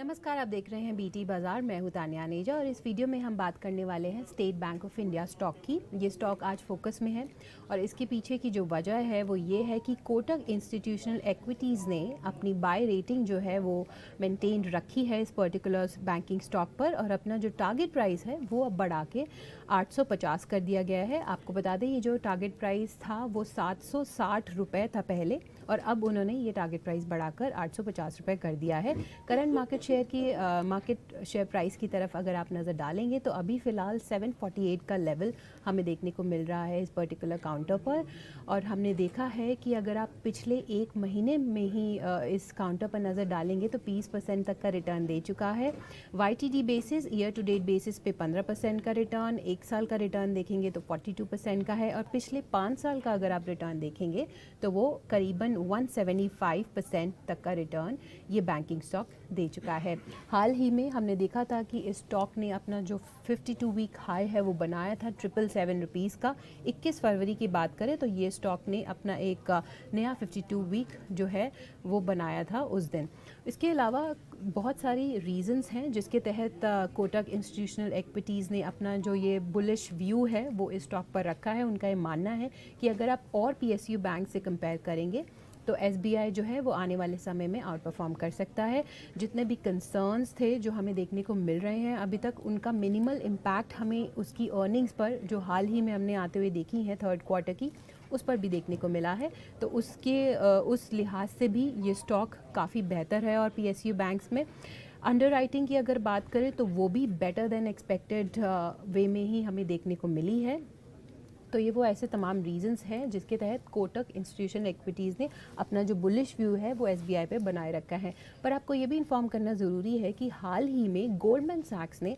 नमस्कार, आप देख रहे हैं बीटी बाज़ार। मैं हूं तानिया अनेजा और इस वीडियो में हम बात करने वाले हैं state bank of India stock की। ये स्टॉक आज फोकस में है और इसके पीछे की जो वजह है वो ये है कि कोटक इंस्टीट्यूशनल इक्विटीज़ ने अपनी बाय रेटिंग जो है वो मेंटेन रखी है इस पर्टिकुलर बैंकिंग स्टॉक पर, और अपना जो टारगेट प्राइस है वो अब बढ़ा के 850 कर दिया गया है। आपको बता दें, ये जो टारगेट प्राइस था वो 760 रुपये था पहले, और अब उन्होंने ये टारगेट प्राइस बढ़ाकर 850 रुपये कर दिया है। करंट मार्केट शेयर प्राइस की तरफ अगर आप नज़र डालेंगे तो अभी फ़िलहाल 748 का लेवल हमें देखने को मिल रहा है इस पर्टिकुलर काउंटर पर। और हमने देखा है कि अगर आप पिछले एक महीने में ही इस काउंटर पर नज़र डालेंगे तो 20% तक का रिटर्न दे चुका है। YTD basis, year to date basis पे 15% का रिटर्न, एक साल का रिटर्न देखेंगे तो 42% का है, और पिछले 5 साल का अगर आप रिटर्न देखेंगे तो वो करीबन 175% तक का रिटर्न ये बैंकिंग स्टॉक दे चुका है। हाल ही में हमने देखा था कि इस स्टॉक ने अपना जो 52 वीक हाई है वो बनाया था 777 रुपीज़ का। 21 फरवरी की बात करें तो ये स्टॉक ने अपना एक नया 52 वीक जो है वो बनाया था उस दिन। इसके अलावा बहुत सारी रीजंस हैं जिसके तहत कोटक इंस्टीट्यूशनल इक्विटीज़ ने अपना जो ये बुलिश व्यू है वो इस स्टॉक पर रखा है। उनका ये मानना है कि अगर आप और PSU बैंक से कंपेयर करेंगे तो SBI जो है वो आने वाले समय में आउट परफॉर्म कर सकता है। जितने भी कंसर्न्स थे जो हमें देखने को मिल रहे हैं अभी तक, उनका मिनिमल इम्पैक्ट हमें उसकी अर्निंग्स पर जो हाल ही में हमने आते हुए देखी हैं थर्ड क्वार्टर की, उस पर भी देखने को मिला है। तो उस लिहाज से भी ये स्टॉक काफ़ी बेहतर है। और PSU बैंक्स में अंडर राइटिंग की अगर बात करें तो वो भी बेटर देन एक्सपेक्टेड वे में ही हमें देखने को मिली है। तो ये वो ऐसे तमाम रीजंस हैं जिसके तहत कोटक इंस्टीट्यूशनल इक्विटीज़ ने अपना जो बुलिश व्यू है वो SBI पे बनाए रखा है। पर आपको ये भी इन्फॉर्म करना ज़रूरी है कि हाल ही में गोल्डमैन सैक्स ने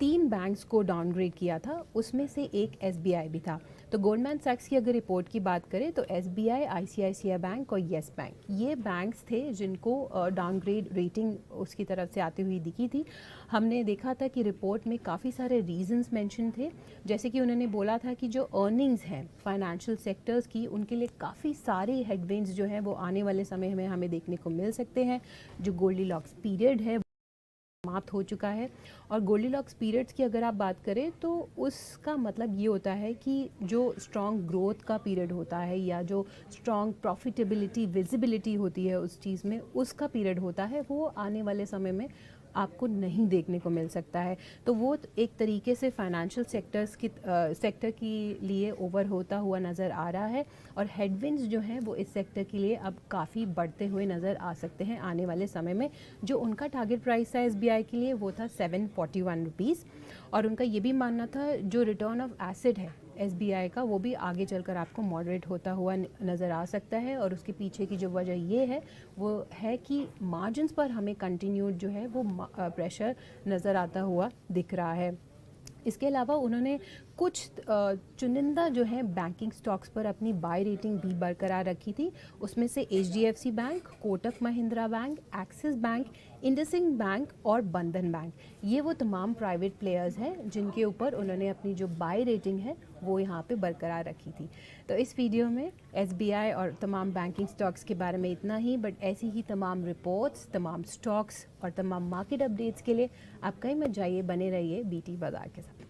3 बैंक्स को डाउनग्रेड किया था, उसमें से एक SBI भी था। तो गोल्डमैन सैक्स की अगर रिपोर्ट की बात करें तो SBI, ICICI बैंक और येस बैंक, ये बैंक्स थे जिनको डाउनग्रेड रेटिंग उसकी तरफ से आती हुई दिखी थी। हमने देखा था कि रिपोर्ट में काफ़ी सारे रीजंस मेंशन थे, जैसे कि उन्होंने बोला था कि जो अर्निंग्स हैं फाइनेंशियल सेक्टर्स की, उनके लिए काफ़ी सारे हेडविंड्स जो हैं वो आने वाले समय में हमें देखने को मिल सकते हैं। जो गोल्डीलॉक्स पीरियड है समाप्त हो चुका है, और गोल्डीलॉक्स पीरियड्स की अगर आप बात करें तो उसका मतलब ये होता है कि जो स्ट्रॉन्ग ग्रोथ का पीरियड होता है या जो स्ट्रॉन्ग प्रॉफिटेबिलिटी विजिबिलिटी होती है उस चीज़ में, उसका पीरियड होता है, वो आने वाले समय में आपको नहीं देखने को मिल सकता है। तो वो एक तरीके से फाइनेंशियल सेक्टर के लिए ओवर होता हुआ नज़र आ रहा है, और हेडविंड्स जो हैं वो इस सेक्टर के लिए अब काफ़ी बढ़ते हुए नज़र आ सकते हैं आने वाले समय में। जो उनका टारगेट प्राइस था SBI के लिए वो था 741 रुपीज़, और उनका ये भी मानना था जो रिटर्न ऑफ एसेट है SBI का वो भी आगे चलकर आपको मॉडरेट होता हुआ नज़र आ सकता है। और उसके पीछे की जो वजह ये है वो है कि मार्जिन्स पर हमें कंटिन्यूड जो है वो प्रेशर नज़र आता हुआ दिख रहा है। इसके अलावा उन्होंने कुछ चुनिंदा जो है बैंकिंग स्टॉक्स पर अपनी बाय रेटिंग भी बरकरार रखी थी। उसमें से HDFC bank, Kotak Mahindra bank, axis bank, IndusInd bank और बंधन बैंक, ये वो तमाम प्राइवेट प्लेयर्स हैं जिनके ऊपर उन्होंने अपनी जो बाय रेटिंग है वो यहाँ पे बरकरार रखी थी। तो इस वीडियो में SBI और तमाम बैंकिंग स्टॉक्स के बारे में इतना ही, बट ऐसी ही तमाम रिपोर्ट्स, तमाम स्टॉक्स और तमाम मार्केट अपडेट्स के लिए आप कहीं मत जाइए, बने रहिए BT बाज़ार के साथ।